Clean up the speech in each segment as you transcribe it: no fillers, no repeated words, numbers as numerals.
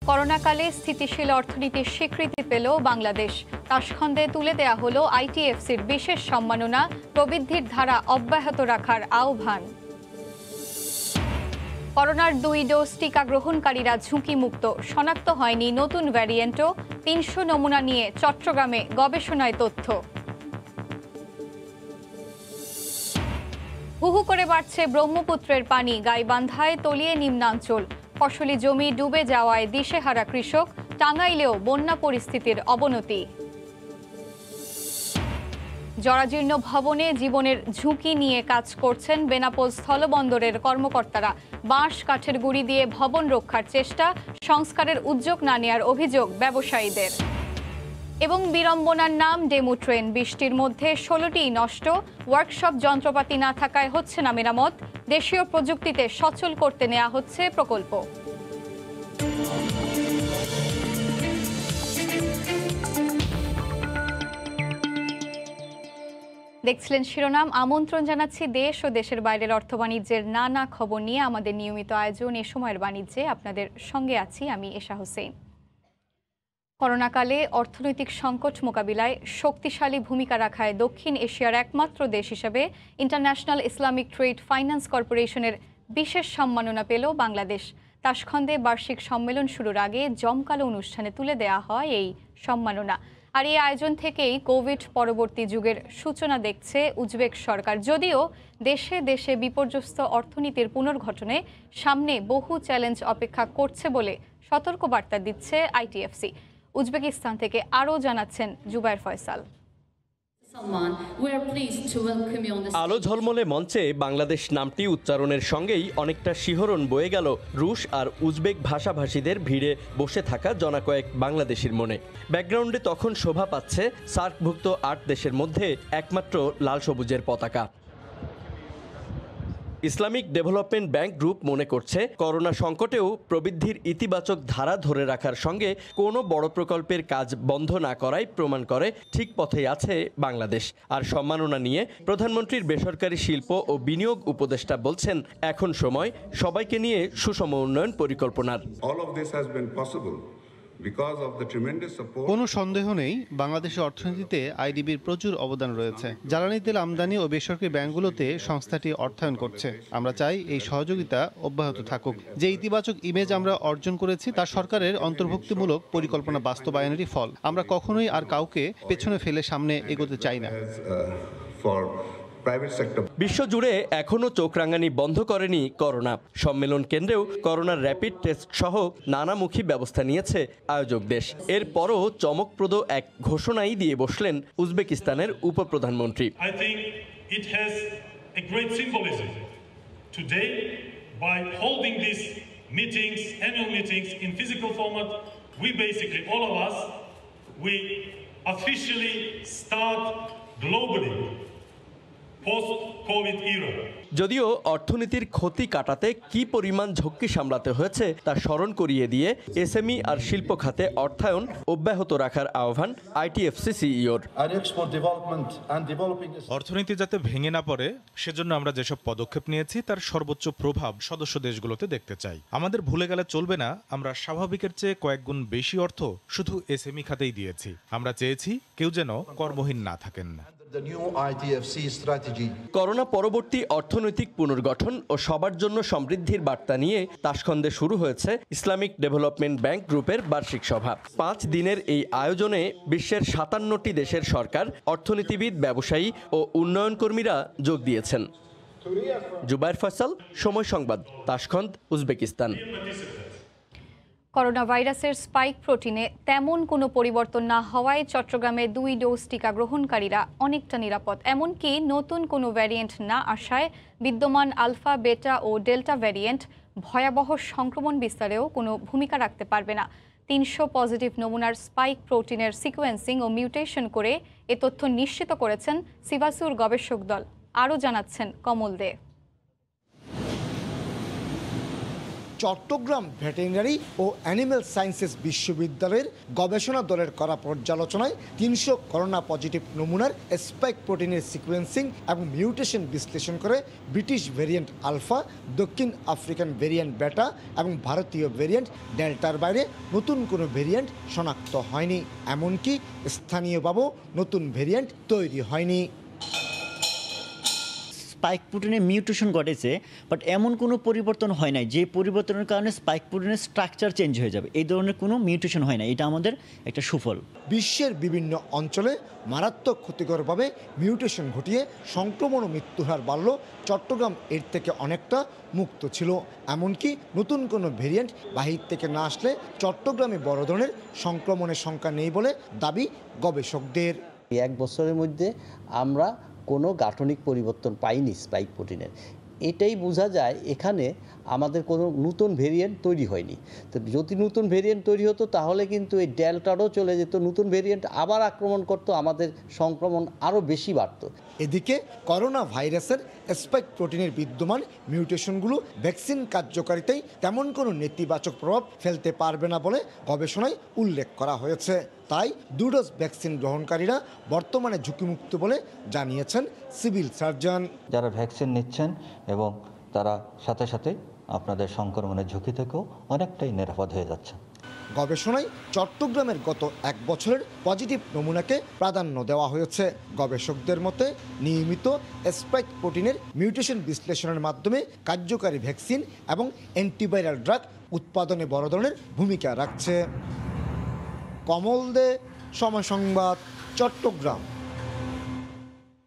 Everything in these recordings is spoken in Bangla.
করোনাকালে স্থিতিশীল অর্থনীতির স্বীকৃতি পেল বাংলাদেশ। তাশখন্দে তুলে দেয়া হলো আইটিএফসির বিশেষ সম্মাননা, প্রবৃদ্ধির ধারা অব্যাহত রাখার আহ্বান। করোনার 2 ডোজ টিকা গ্রহণকারীরা ঝুঁকিমুক্ত, শনাক্ত হয়নি নতুন ভ্যারিয়েন্টও। 300 নমুনা নিয়ে চট্টগ্রামে গবেষণায় তথ্য। হুহু করে বাড়ছে ব্রহ্মপুত্রের পানি, গাইবান্ধায় তলিয়ে নিম্নাঞ্চল। ফসলি জমি ডুবে যাওয়ায় দিশেহারা কৃষক, টাঙ্গাইলেও বন্যা পরিস্থিতির অবনতি। জরাজীর্ণ ভবনে জীবনের ঝুঁকি নিয়ে কাজ করছেন বেনাপোল স্থলবন্দরের কর্মকর্তারা। বাঁশ কাঠের গুঁড়ি দিয়ে ভবন রক্ষার চেষ্টা, সংস্কারের উদ্যোগ না নেয়ার অভিযোগ ব্যবসায়ীদের। এবং বিড়ম্বনার নাম ডেমু ট্রেন, বৃষ্টির মধ্যে 16টি নষ্ট। ওয়ার্কশপ যন্ত্রপাতি না থাকায় হচ্ছে না মেরামত। দেশীয় প্রযুক্তিতে সচল করতে নেওয়া হচ্ছে প্রকল্প। দেখছিলেন শিরোনাম। আমন্ত্রণ জানাচ্ছি দেশ ও দেশের বাইরের অর্থ বাণিজ্যের নানা খবর নিয়ে আমাদের নিয়মিত আয়োজন এ সময়ের বাণিজ্যে আপনাদের সঙ্গে আছি আমি এশা হোসেন। করোনাকালে অর্থনৈতিক সংকট মোকাবিলায় শক্তিশালী ভূমিকা রাখায় দক্ষিণ এশিয়ার একমাত্র দেশ হিসেবে ইন্টারন্যাশনাল ইসলামিক ট্রেড ফাইন্যান্স কর্পোরেশনের বিশেষ সম্মাননা পেল বাংলাদেশ। তাশখন্দে বার্ষিক সম্মেলন শুরুর আগে জমকালো অনুষ্ঠানে তুলে দেয়া হয় এই সম্মাননা। আর এই আয়োজন থেকেই কোভিড পরবর্তী যুগের সূচনা দেখছে উজবেক সরকার। যদিও দেশে দেশে বিপর্যস্ত অর্থনীতির পুনর্গঠনে সামনে বহু চ্যালেঞ্জ অপেক্ষা করছে বলে সতর্কবার্তা দিচ্ছে আইটিএফসি। উজবেকিস্তান থেকে আরও জানাচ্ছেন জুবায়ের ফয়সাল। আলো ঝলমলে মঞ্চে বাংলাদেশ নামটি উচ্চারণের সঙ্গেই অনেকটা শিহরণ বয়ে গেল রুশ আর উজবেক ভাষাভাষীদের ভিড়ে বসে থাকা জনাকয়েক বাংলাদেশির মনে। ব্যাকগ্রাউন্ডে তখন শোভা পাচ্ছে সার্কভুক্ত 8 দেশের মধ্যে একমাত্র লাল সবুজের পতাকা। ইসলামিক ডেভেলপমেন্ট ব্যাংক গ্রুপ মনে করছে, করোনা সংকটেও প্রবৃদ্ধির ইতিবাচক ধারা ধরে রাখার সঙ্গে কোনো বড় প্রকল্পের কাজ বন্ধ না করাই প্রমাণ করে ঠিক পথেই আছে বাংলাদেশ। আর সম্মাননা নিয়ে প্রধানমন্ত্রীর বেসরকারি শিল্প ও বিনিয়োগ উপদেষ্টা বলছেন, এখন সময় সবাইকে নিয়ে সুষম উন্নয়ন পরিকল্পনার। কোনো সন্দেহ নেই, বাংলাদেশের অর্থনীতিতে আইডিবির প্রচুর অবদান রয়েছে। জ্বালানি তেল আমদানি ও বেসরকারি ব্যাংকগুলোতে সংস্থাটি অর্থায়ন করছে। আমরা চাই এই সহযোগিতা অব্যাহত থাকুক। যে ইতিবাচক ইমেজ আমরা অর্জন করেছি তা সরকারের অন্তর্ভুক্তিমূলক পরিকল্পনা বাস্তবায়নেরই ফল। আমরা কখনোই আর কাউকে পেছনে ফেলে সামনে এগোতে চাই না। বিশ্বজুড়ে এখনও চোখ রাঙানি বন্ধ করেনি করোনা। সম্মেলন কেন্দ্রেও করোনার র্যাপিড টেস্ট সহ নানামুখী ব্যবস্থা নিয়েছে আয়োজক দেশ। এরপরও চমকপ্রদ এক ঘোষণাই দিয়ে বসলেন উজবেকিস্তানের উপপ্রধানমন্ত্রী। যদিও অর্থনীতির ক্ষতি কাটাতে কি পরিমাণ ঝক্কি সামলাতে হয়েছে তা স্মরণ করিয়ে দিয়ে এসএমই আর শিল্প খাতে অর্থায়ন অব্যাহত রাখার আহ্বান আইটিএফসি সিইওর। অর্থনীতি যাতে ভেঙে না পড়ে সেজন্য আমরা যেসব পদক্ষেপ নিয়েছি তার সর্বোচ্চ প্রভাব সদস্য দেশগুলোতে দেখতে চাই। আমাদের ভুলে গেলে চলবে না, আমরা স্বাভাবিকের চেয়ে কয়েক গুণ বেশি অর্থ শুধু এসএমই খাতেই দিয়েছি। আমরা চেয়েছি কেউ যেন কর্মহীন না থাকেন। করোনা পরবর্তী অর্থনৈতিক পুনর্গঠন ও সবার জন্য সমৃদ্ধির বার্তা নিয়ে তাশখন্দে শুরু হয়েছে ইসলামিক ডেভেলপমেন্ট ব্যাংক গ্রুপের বার্ষিক সভা। 5 দিনের এই আয়োজনে বিশ্বের 57টি দেশের সরকার, অর্থনীতিবিদ, ব্যবসায়ী ও উন্নয়ন কর্মীরা যোগ দিয়েছেন। জুবায়ের ফয়সাল, সময় সংবাদ, তাশখন্দ, উজবেকিস্তান। করোনা ভাইরাসের স্পাইক প্রোটিনে তেমন কোনো পরিবর্তন না হওয়ায় চট্টগ্রামে 2 ডোজ টিকা গ্রহণকারীরা অনেকটা নিরাপদ। এমনকি নতুন কোনো ভ্যারিয়েন্ট না আসায় বিদ্যমান আলফা, বেটা ও ডেল্টা ভ্যারিয়েন্ট ভয়াবহ সংক্রমণ বিস্তারেও কোনো ভূমিকা রাখতে পারবে না। 300 পজিটিভ নমুনার স্পাইক প্রোটিনের সিকোয়েন্সিং ও মিউটেশন করে এ তথ্য নিশ্চিত করেছেন সিভাসুর গবেষক দল। আরও জানাচ্ছেন কমল দে। চট্টগ্রাম ভেটেরিনারি ও অ্যানিম্যাল সায়েন্সেস বিশ্ববিদ্যালয়ের গবেষণা দলের করা পর্যালোচনায় 300 করোনা পজিটিভ নমুনার স্পাইক প্রোটিনের সিকোয়েন্সিং এবং মিউটেশন বিশ্লেষণ করে ব্রিটিশ ভেরিয়েন্ট আলফা, দক্ষিণ আফ্রিকান ভেরিয়েন্ট বেটা এবং ভারতীয় ভেরিয়েন্ট ডেল্টার বাইরে নতুন কোনো ভেরিয়েন্ট শনাক্ত হয়নি। এমনকি স্থানীয়ভাবেও নতুন ভেরিয়েন্ট তৈরি হয়নি। স্পাইক প্রোটিনে মিউটেশন ঘটেছে, বাট এমন কোনো পরিবর্তন হয় নাই যে পরিবর্তনের কারণে স্পাইক প্রোটিনের স্ট্রাকচার চেঞ্জ হয়ে যাবে। এই ধরনের কোনো মিউটেশন হয় না, এটা আমাদের একটা সুফল। বিশ্বের বিভিন্ন অঞ্চলে মারাত্মক ক্ষতিকরভাবে মিউটেশন ঘটিয়ে সংক্রমণ ও মৃত্যুর হার বাড়ল, চট্টগ্রাম এর থেকে অনেকটা মুক্ত ছিল। এমনকি নতুন কোনো ভেরিয়েন্ট বাহির থেকে না আসলে চট্টগ্রামে বড় ধরনের সংক্রমণের সংখ্যা নেই বলে দাবি গবেষকদের। এই 1 বছরের মধ্যে আমরা কোনো গাঠনিক পরিবর্তন পাইনি স্পাইক প্রোটিনের। এটাই বোঝা যায় এখানে আমাদের কোনো নতুন ভেরিয়েন্ট তৈরি হয়নি। তো যদি নতুন ভেরিয়েন্ট তৈরি হতো তাহলে কিন্তু এই ডেল্টারও চলে যেত, নতুন ভেরিয়েন্ট আবার আক্রমণ করতো, আমাদের সংক্রমণ আরও বেশি বাড়ত। এদিকে করোনা ভাইরাসের স্পাইক প্রোটিনের বিদ্যমান মিউটেশনগুলো ভ্যাকসিন কার্যকারিতায় তেমন কোনো নেতিবাচক প্রভাব ফেলতে পারবে না বলে গবেষণায় উল্লেখ করা হয়েছে। তাই 2 ডোজ ভ্যাকসিন গ্রহণকারীরা বর্তমানে ঝুঁকিমুক্ত বলে জানিয়েছেন সিভিল সার্জন। যারা ভ্যাকসিন নিচ্ছেন এবং তারা সাথে সাথে আপনাদের সংক্রমণের ঝুঁকি থেকেও অনেকটাই নিরাপদ হয়ে যাচ্ছে। গবেষণায় চট্টগ্রামের গত 1 বছরের পজিটিভ নমুনাকে প্রাধান্য দেওয়া হয়েছে। গবেষকদের মতে নিয়মিত স্পাইক প্রোটিনের মিউটেশন বিশ্লেষণের মাধ্যমে কার্যকারী ভ্যাকসিন এবং অ্যান্টিভাইরাল ড্রাগ উৎপাদনে বড় ধরনের ভূমিকা রাখছে। কমল দে, সময় সংবাদ, চট্টগ্রাম।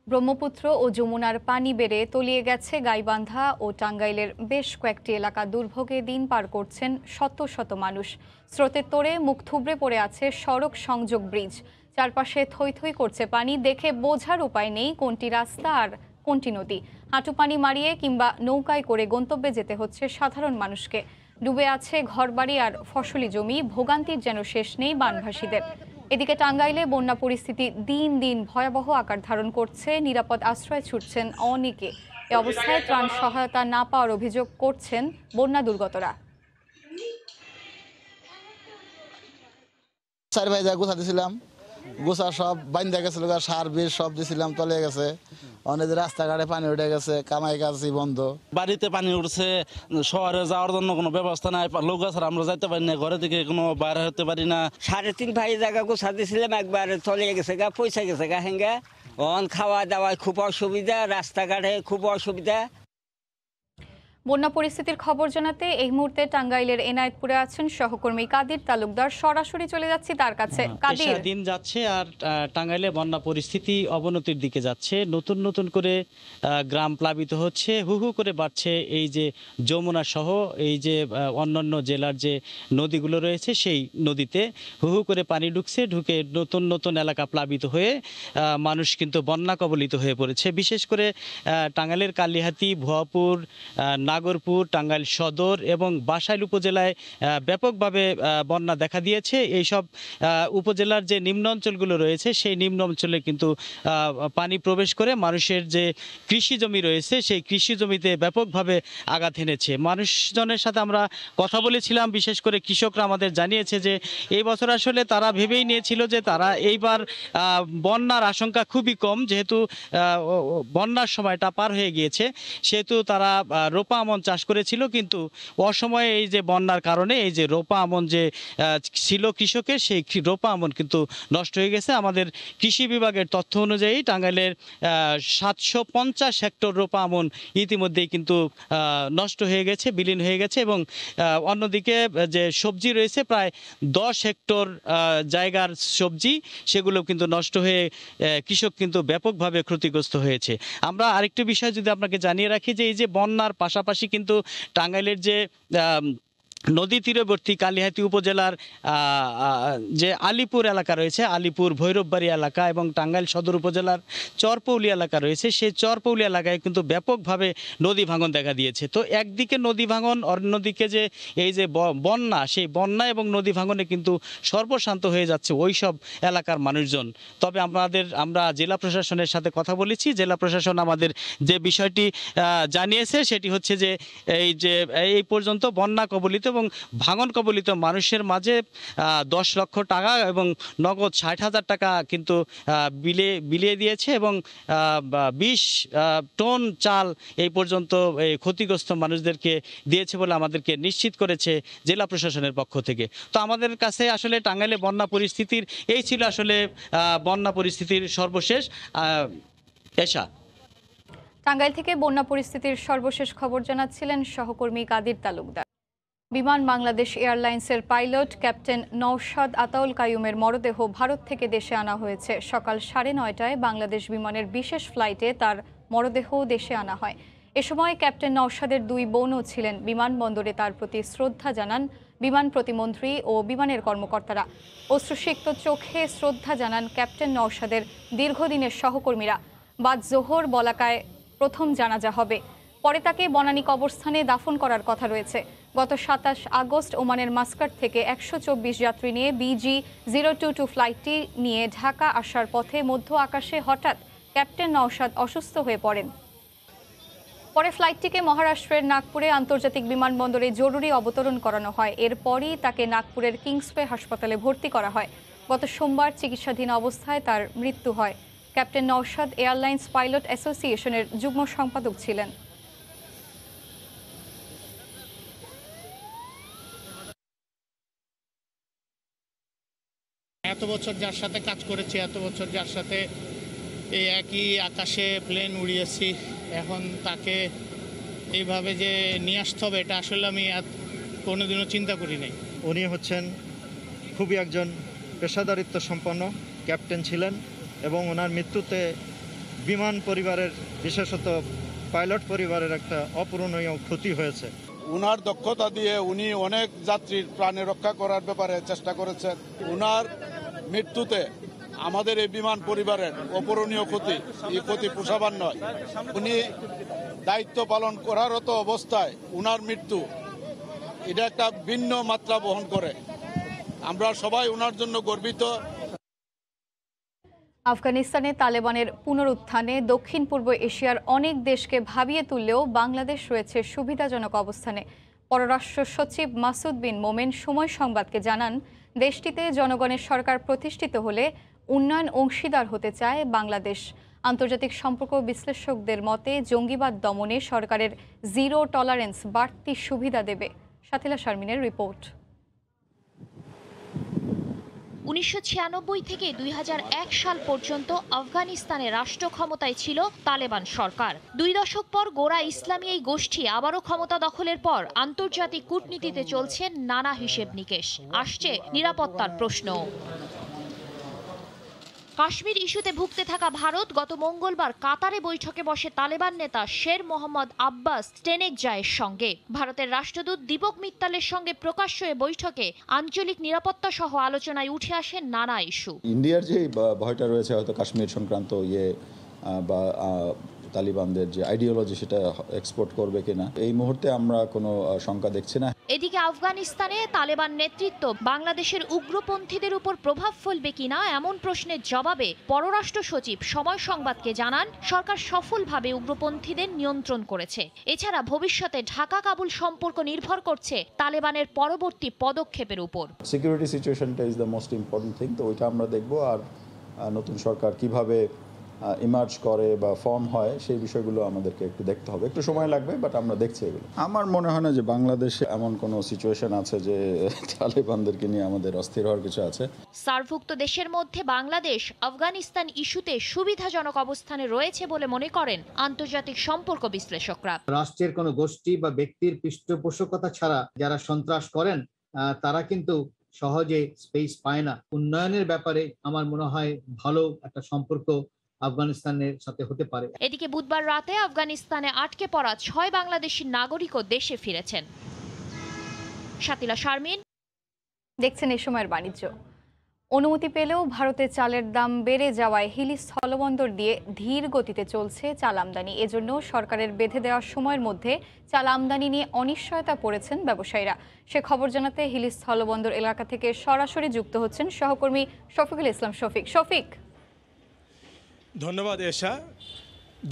ব্রহ্মপুত্র ও যমুনার পানি বেড়ে তলিয়ে গেছে গাইবান্ধা ও টাঙ্গাইলের বেশ কয়েকটি এলাকা। দুর্ভোগে দিন পার করছেন শত শত মানুষ। স্রোতের তোড়ে মুখ থুবড়ে পড়ে আছে সড়ক সংযোগ ব্রিজ। চারপাশে থই থই করছে পানি, দেখে বোঝার উপায় নেই কোনটি রাস্তা আর কোনটি নদী। হাঁটু পানি মারিয়ে কিংবা নৌকায় করে গন্তব্যে যেতে হচ্ছে সাধারণ মানুষকে। ডুবে আছে ঘরবাড়ি আর ফসলি জমি, ভোগান্তির যেন শেষ নেই বানভাসীদের। এদিকে টাঙ্গাইলে বন্যা পরিস্থিতি দিন দিন ভয়াবহ আকার ধারণ করছে। নিরাপদ আশ্রয় ছুটছেন অনেকে। এ অবস্থায় ত্রাণ সহায়তা না পাওয়ার অভিযোগ করছেন বন্যা দুর্গতরা। 4 ভাই যা গোছা দিছিলাম, গোছা সব বাইন্দা গেছিল, সার বিষ সব দিছিলাম, তলে গেছে। অনেক রাস্তাঘাটে পানি উঠে গেছে, কামাই কাজ বন্ধ। বাড়িতে পানি উঠছে, শহরে যাওয়ার জন্য কোনো ব্যবস্থা নাই, লোক আছে আমরা যাইতে পারি না, ঘরে থেকে কোনো বাইরে হতে পারি না। 3.5 ভাই জায়গা গোছা দিছিলাম, একবারে চলে গেছে গা, পয়সা গেছে গা হেঙ্গা। খাওয়া দাওয়ায় খুব অসুবিধা, রাস্তাঘাটে খুব অসুবিধা। বন্যা পরিস্থিতির খবর জানাতে এই মুহূর্তে টাঙ্গাইলের এনায়েতপুরে আছেন সহকর্মী কাদির তালুকদার। সরাসরি চলে যাচ্ছি তার কাছে। কাদির, দিন যাচ্ছে আর টাঙ্গাইলে বন্যা পরিস্থিতি অবনতির দিকে যাচ্ছে। নতুন নতুন করে গ্রাম প্লাবিত হচ্ছে, হু হু করে বাড়ছে এই যে যমুনা সহ এই যে অন্যান্য জেলার যে নদীগুলো রয়েছে সেই নদীতে হু হু করে পানি ঢুকছে, ঢুকে নতুন নতুন এলাকা প্লাবিত হয়ে মানুষ কিন্তু বন্যা কবলিত হয়ে পড়েছে। বিশেষ করে টাঙ্গাইলের কালিহাতী, ভুয়াপুর, নাগরপুর, টাঙ্গাইল সদর এবং বাসাইল উপজেলায় ব্যাপকভাবে বন্যা দেখা দিয়েছে। এইসব উপজেলার যে নিম্ন অঞ্চলগুলো রয়েছে সেই নিম্ন অঞ্চলে কিন্তু পানি প্রবেশ করে মানুষের যে কৃষি জমি রয়েছে সেই কৃষি জমিতে ব্যাপকভাবে আঘাত এনেছে। মানুষজনের সাথে আমরা কথা বলেছিলাম, বিশেষ করে কৃষকরা আমাদের জানিয়েছে যে এই বছর আসলে তারা ভেবেই নিয়েছিল যে তারা এইবার বন্যার আশঙ্কা খুবই কম, যেহেতু বন্যার সময়টা পার হয়ে গিয়েছে সেহেতু তারা রোপা আমন চাষ করেছিল। কিন্তু অসময়ে এই যে বন্যার কারণে এই যে রোপা আমন যে ছিল কৃষকের, সেই রোপা আমন কিন্তু নষ্ট হয়ে গেছে। আমাদের কৃষি বিভাগের তথ্য অনুযায়ী টাঙ্গাইলের 750 হেক্টর রোপা আমন ইতিমধ্যেই কিন্তু নষ্ট হয়ে গেছে, বিলীন হয়ে গেছে। এবং অন্যদিকে যে সবজি রয়েছে প্রায় 10 হেক্টর জায়গার সবজি, সেগুলো কিন্তু নষ্ট হয়ে কৃষক কিন্তু ব্যাপকভাবে ক্ষতিগ্রস্ত হয়েছে। আমরা আরেকটি বিষয় যদি আপনাকে জানিয়ে রাখি যে এই যে বন্যার পাশাপাশি কিন্তু টাঙ্গাইলের যে নদী তীরবর্তী কালিহাতী উপজেলার যে আলিপুর এলাকা রয়েছে, আলিপুর ভৈরববাড়ি এলাকা এবং টাঙ্গাইল সদর উপজেলার চরপৌলি এলাকা রয়েছে, সেই চরপৌলি এলাকায় কিন্তু ব্যাপকভাবে নদী ভাঙন দেখা দিয়েছে। তো একদিকে নদী ভাঙন, অন্যদিকে যে এই যে বন্যা, সেই বন্যা এবং নদী ভাঙনে কিন্তু সর্বশান্ত হয়ে যাচ্ছে ওই সব এলাকার মানুষজন। তবে আমরা জেলা প্রশাসনের সাথে কথা বলেছি। জেলা প্রশাসন আমাদের যে বিষয়টি জানিয়েছে সেটি হচ্ছে যে এই পর্যন্ত বন্যা কবলিত এবং ভাঙন কবলিত মানুষের মাঝে 10 লক্ষ টাকা এবং নগদ 60,000 টাকা কিন্তু বিলিয়ে দিয়েছে এবং 20 টন চাল এই পর্যন্ত এই ক্ষতিগ্রস্ত মানুষদেরকে দিয়েছে বলে আমাদেরকে নিশ্চিত করেছে জেলা প্রশাসনের পক্ষ থেকে। তো আমাদের কাছে আসলে টাঙ্গাইলে বন্যা পরিস্থিতির এই ছিল আসলে বন্যা পরিস্থিতির সর্বশেষ এশা। টাঙ্গাইল থেকে বন্যা পরিস্থিতির সর্বশেষ খবর জানাচ্ছিলেন সহকর্মী কাদির তালুকদার। বিমান বাংলাদেশ এয়ারলাইন্সের পাইলট ক্যাপ্টেন নওশাদ আতাউল কাইয়ুমের মরদেহ ভারত থেকে দেশে আনা হয়েছে। সকাল 9:30টায় বাংলাদেশ বিমানের বিশেষ ফ্লাইটে তার মরদেহ দেশে আনা হয়। এ সময় ক্যাপ্টেন নওশাদের 2 বোনও ছিলেন। বিমানবন্দরে তার প্রতি শ্রদ্ধা জানান বিমান প্রতিমন্ত্রী ও বিমানের কর্মকর্তারা। অশ্রুসিক্ত চোখে শ্রদ্ধা জানান ক্যাপ্টেন নওশাদের দীর্ঘদিনের সহকর্মীরা। বাদ জোহর বলাকায় প্রথম জানাজা হবে, পরে তাকে বনানী কবরস্থানে দাফন করার কথা রয়েছে। গত 27 আগস্ট ওমানের মাস্কাট থেকে 124 যাত্রী নিয়ে BG022 ফ্লাইটটি নিয়ে ঢাকা আসার পথে মধ্য আকাশে হঠাৎ ক্যাপ্টেন নওশাদ অসুস্থ হয়ে পড়েন। পরে ফ্লাইটটিকে মহারাষ্ট্রের নাগপুরে আন্তর্জাতিক বিমানবন্দরে জরুরি অবতরণ করানো হয়। এরপরই তাকে নাগপুরের কিংসওয়ে হাসপাতালে ভর্তি করা হয়। গত সোমবার চিকিৎসাধীন অবস্থায় তার মৃত্যু হয়। ক্যাপ্টেন নওশাদ এয়ারলাইন্স পাইলট অ্যাসোসিয়েশনের যুগ্ম সম্পাদক ছিলেন। এত বছর যার সাথে কাজ করেছি, এত বছর যার সাথে এই একই আকাশে প্লেন উড়িয়েছি, এখন তাকে এইভাবে যে নিয়ে আসতে হবে এটা আসলে আমি কোনোদিনও চিন্তা করি নাই। উনি হচ্ছেন খুবই একজন পেশাদারিত্ব সম্পন্ন ক্যাপ্টেন ছিলেন এবং ওনার মৃত্যুতে বিমান পরিবারের, বিশেষত পাইলট পরিবারের একটা অপূরণীয় ক্ষতি হয়েছে। উনার দক্ষতা দিয়ে উনি অনেক যাত্রীর প্রাণে রক্ষা করার ব্যাপারে চেষ্টা করেছেন। উনার মৃত্যুতে আমাদের এই বিমান পরিবারের অপূরণীয় ক্ষতি, এই ক্ষতি পোষাবার নয়। উনি দায়িত্ব পালন করারত অবস্থায় উনার মৃত্যু, এটা একটা ভিন্ন মাত্রা বহন করে। আমরা সবাই উনার জন্য গর্বিত। আফগানিস্তানে তালেবানের পুনরুত্থানে দক্ষিণ পূর্ব এশিয়ার অনেক দেশকে ভাবিয়ে তুললেও বাংলাদেশ রয়েছে সুবিধাজনক অবস্থানে। পররাষ্ট্র সচিব মাসুদ বিন মোমেন সময় সংবাদকে জানান, দেশটিতে জনগণের সরকার প্রতিষ্ঠিত হলে উন্নয়ন অংশীদার হতে চায় বাংলাদেশ। আন্তর্জাতিক সম্পর্ক বিশ্লেষকদের মতে জঙ্গিবাদ দমনে সরকারের জিরো টলারেন্স বাড়তি সুবিধা দেবে। সাথিলা শারমিনের রিপোর্ট। 1996 থেকে 2001 সাল পর্যন্ত আফগানিস্তানে রাষ্ট্র ক্ষমতায় ছিল তালেবান সরকার। 2 দশক পর গোঁড়া ইসলামী এই গোষ্ঠী আবারও ক্ষমতা দখলের পর আন্তর্জাতিক কূটনীতিতে চলছে নানা হিসেব নিকেশ। আসছে নিরাপত্তার প্রশ্ন। কাশ্মীর ইস্যুতে ভুগতে থাকা ভারত গত মঙ্গলবার কাতারে বৈঠকে বসে তালেবান নেতা শের মোহাম্মদ আব্বাস টেনেকজায়ের সঙ্গে। ভারতের রাষ্ট্রদূত দীপক মিত্তালের সঙ্গে প্রকাশ্য এ বৈঠকে আঞ্চলিক নিরাপত্তা সহ আলোচনায় উঠে আসে নানা ইস্যু। ইন্ডিয়ার যে ভয়টা রয়েছে হয়তো কাশ্মীর সংক্রান্ত বা তালিবানদের যে আইডিওলজি সেটা এক্সপোর্ট করবে কিনা, এই মুহূর্তে আমরা কোনো শঙ্কা দেখছি না। এদিকে আফগানিস্তানে তালেবান নেতৃত্ব বাংলাদেশের উগ্রপন্থীদের উপর প্রভাব ফেলবে কিনা এমন প্রশ্নের জবাবে পররাষ্ট্র সচিব সময় সংবাদকে জানান, সরকার সফলভাবে উগ্রপন্থীদের নিয়ন্ত্রণ করেছে। এছাড়া ভবিষ্যতে ঢাকা কাবুল সম্পর্ক নির্ভর করছে তালেবানের পরবর্তী পদক্ষেপের উপর। সিকিউরিটি সিচুয়েশনটা is the most important thing, তো ওইটা আমরা দেখব। আর নতুন সরকার কিভাবে ইমার্জ করে বা ফর্ম হয় সেই বিষয়গুলো আমাদেরকে একটু দেখতে হবে, একটু সময় লাগবে, বাট আমরা দেখছি এগুলো। আমার মনে হয় না যে বাংলাদেশে এমন কোনো সিচুয়েশন আছে যে তালেবানদেরকে নিয়ে আমাদের অস্থির হওয়ার কিছু আছে। সার্কভুক্ত দেশের মধ্যে বাংলাদেশ আফগানিস্তান ইস্যুতে সুবিধাজনক অবস্থানে রয়েছে বলে মনে করেন আন্তর্জাতিক সম্পর্ক বিশ্লেষকরা। রাষ্ট্রের কোনো গোষ্ঠী বা ব্যক্তির পৃষ্ঠপোষকতা ছাড়া যারা সন্ত্রাস করেন তারা কিন্তু সহজে স্পেস পায় না। উন্নয়নের ব্যাপারে আমার মনে হয় ভালো একটা সম্পর্ক আফগানিস্তানের সাথে হতে পারে। এদিকে বুধবার রাতে আফগানিস্তানে আটকে পড়া 6 বাংলাদেশি নাগরিকও দেশে ফিরেছেন। শাতিলা শারমিন। দেখছেন এই সময়ের বাণিজ্য। অনুমতি পেলেও ভারতে চালের দাম বেড়ে যাওয়ায় হিলি স্থলবন্দর দিয়ে ধীর গতিতে চলছে চাল আমদানি। এজন্য সরকারের বেঁধে দেওয়ার সময়ের মধ্যে চাল আমদানি নিয়ে অনিশ্চয়তা পড়েছেন ব্যবসায়ীরা। সে খবর জানাতে হিলি স্থলবন্দর এলাকা থেকে সরাসরি যুক্ত হচ্ছেন সহকর্মী শফিকুল ইসলাম শফিক। শফিক, ধন্যবাদ এশা।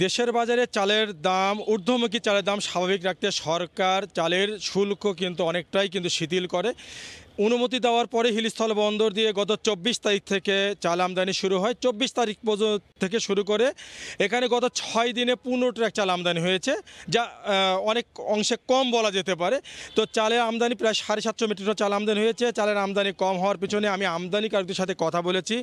দেশের বাজারে চালের দাম, ঊর্ধ্বমুখী চালের দাম স্বাভাবিক রাখতে সরকার চালের শুল্ক কিন্তু অনেকটাই শিথিল করে। অনুমতি দেওয়ার পরে হিলি স্থলবন্দর দিয়ে গত 24 তারিখ থেকে চাল আমদানি শুরু হয়। 24 তারিখ পর্যন্ত থেকে শুরু করে এখানে গত 6 দিনে 15 ট্রাক চাল আমদানি হয়েছে, যা অনেক অংশে কম বলা যেতে পারে। তো চালের আমদানি প্রায় 750 মেট্রিক টন চাল আমদানি হয়েছে। চালের আমদানি কম হওয়ার পিছনে আমি আমদানিকারকদের সাথে কথা বলেছি।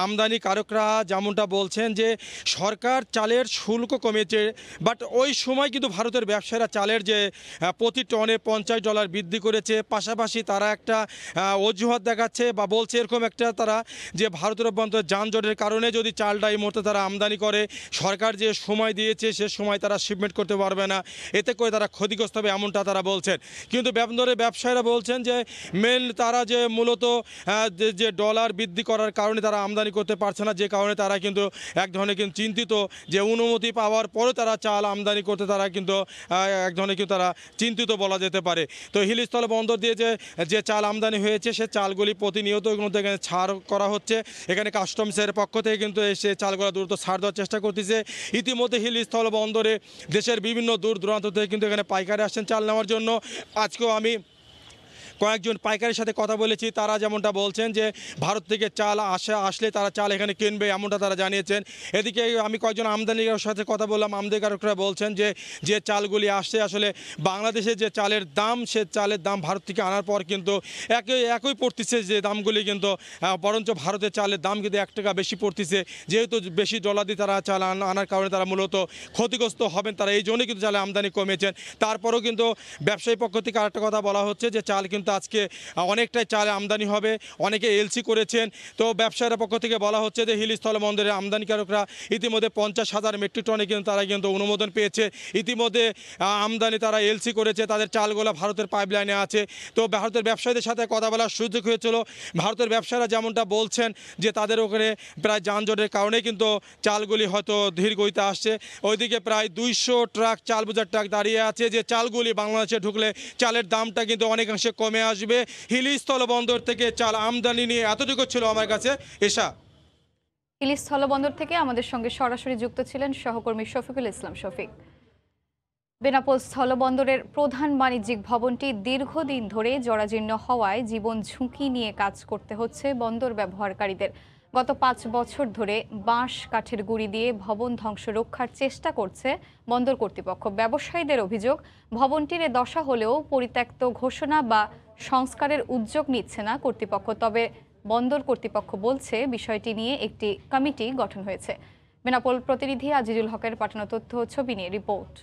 আমদানিকারকরা যেমনটা বলছেন যে সরকার চালের শুল্ক কমিয়েছে, বাট ওই সময় কিন্তু ভারতের ব্যবসায়ীরা চালের যে প্রতি টনে $50 বৃদ্ধি করেছে। পাশাপাশি তারা একটা অজুহাত দেখাচ্ছে বা বলছে এরকম একটা তারা যে ভারতের অভ্যন্তরে যানজটের কারণে যদি চালটা এই মুহূর্তে তারা আমদানি করে, সরকার যে সময় দিয়েছে সে সময় তারা শিপমেন্ট করতে পারবে না, এতে করে তারা ক্ষতিগ্রস্ত হবে, এমনটা তারা বলছেন। কিন্তু বন্দরের ব্যবসায়ীরা বলছেন যে মেন তারা যে মূলত যে ডলার বৃদ্ধি করার কারণে তারা আমদানি করতে পারছে না, যে কারণে তারা কিন্তু এক ধরনের চিন্তিত যে অনুমতি পাওয়ার পরে তারা চাল আমদানি করতে তারা কিন্তু এক ধরনের তারা চিন্তিত বলা যেতে পারে। তো হিলি স্থল বন্দর দিয়ে যে চাল আমদানি হয়েছে সে চালগুলি প্রতিনিয়ত এখানে ছাড় করা হচ্ছে। এখানে কাস্টমসের পক্ষ থেকে কিন্তু এসে চালগুলো দ্রুত ছাড় দেওয়ার চেষ্টা করতেছে। ইতিমধ্যে হিলি স্থল বন্দরে দেশের বিভিন্ন দূর দূরান্ত থেকে কিন্তু এখানে পাইকারি আসছেন চাল নেওয়ার জন্য। আজকেও আমি কয়েকজন পাইকারের সাথে কথা বলেছি, তারা যেমনটা বলছেন যে ভারত থেকে চাল আসলে তারা চাল এখানে কিনবে, এমনটা তারা জানিয়েছেন। এদিকে আমি কয়েকজন আমদানিকারকের সাথে কথা বললাম, আমদানিকারকরা বলছেন যে চালগুলি আসছে আসলে বাংলাদেশে যে চালের দাম, সে চালের দাম ভারত থেকে আনার পর কিন্তু একই পড়তেছে যে দামগুলি, কিন্তু বরঞ্চ ভারতের চালের দাম কিন্তু $1 বেশি পড়তেছে। যেহেতু বেশি ডলার দিয়ে তারা চাল আনার কারণে তারা মূলত ক্ষতিগ্রস্ত হবেন, তারা এই জন্যই কিন্তু চালের আমদানি কমিয়েছেন। তারপরেও কিন্তু ব্যবসায়ী পক্ষ থেকে আরেকটা কথা বলা হচ্ছে যে চাল কিন্তু আজকে অনেকটাই চাল আমদানি হবে, অনেকে এলসি করেছেন। তো ব্যবসায়ীর পক্ষ থেকে বলা হচ্ছে যে হিলি স্থল বন্দরের আমদানিকারকরা ইতিমধ্যে 50,000 মেট্রিক টনে কিন্তু তারা কিন্তু অনুমোদন পেয়েছে। ইতিমধ্যে আমদানি তারা এলসি করেছে, তাদের চালগুলো ভারতের পাইপলাইনে আছে। তো ভারতের ব্যবসায়ীদের সাথে কথা বলার সুযোগ হয়েছিল। ভারতের ব্যবসায়ীরা যেমনটা বলছেন যে তাদের ওখানে প্রায় যানজটের কারণে কিন্তু চালগুলি হয়তো ধীর গতিতে আসছে। ওইদিকে প্রায় 200 ট্রাক চাল বোঝার ট্রাক দাঁড়িয়ে আছে, যে চালগুলি বাংলাদেশে ঢুকলে চালের দামটা কিন্তু অনেকাংশে কমে আসবে। হিলি স্থল বন্দর থেকে চাল আমদানি নিয়ে এতটুকু ছিল আমার কাছে এশা। হিলি স্থলবন্দর থেকে আমাদের সঙ্গে সরাসরি যুক্ত ছিলেন সহকর্মী শফিকুল ইসলাম শফিক। বেনাপোল স্থলবন্দরের প্রধান বাণিজ্যিক ভবনটি দীর্ঘদিন ধরে জরাজীর্ণ হওয়ায় জীবন ঝুঁকি নিয়ে কাজ করতে হচ্ছে বন্দর ব্যবহারকারীদের। গত 5 বছর ধরে বাঁশ কাঠের গুঁড়ি দিয়ে ভবন ধ্বংস রক্ষার চেষ্টা করছে বন্দর কর্তৃপক্ষ। ব্যবসায়ীদের অভিযোগ, ভবনটির দশা হলেও পরিত্যক্ত ঘোষণা বা সংস্কারের উদ্যোগ নিচ্ছে না কর্তৃপক্ষ। তবে বন্দর কর্তৃপক্ষ বলছে বিষয়টি নিয়ে একটি কমিটি গঠন হয়েছে। বেনাপোল প্রতিনিধি আজিজুল হকের পাঠানো তথ্য ছবি নিয়ে রিপোর্ট।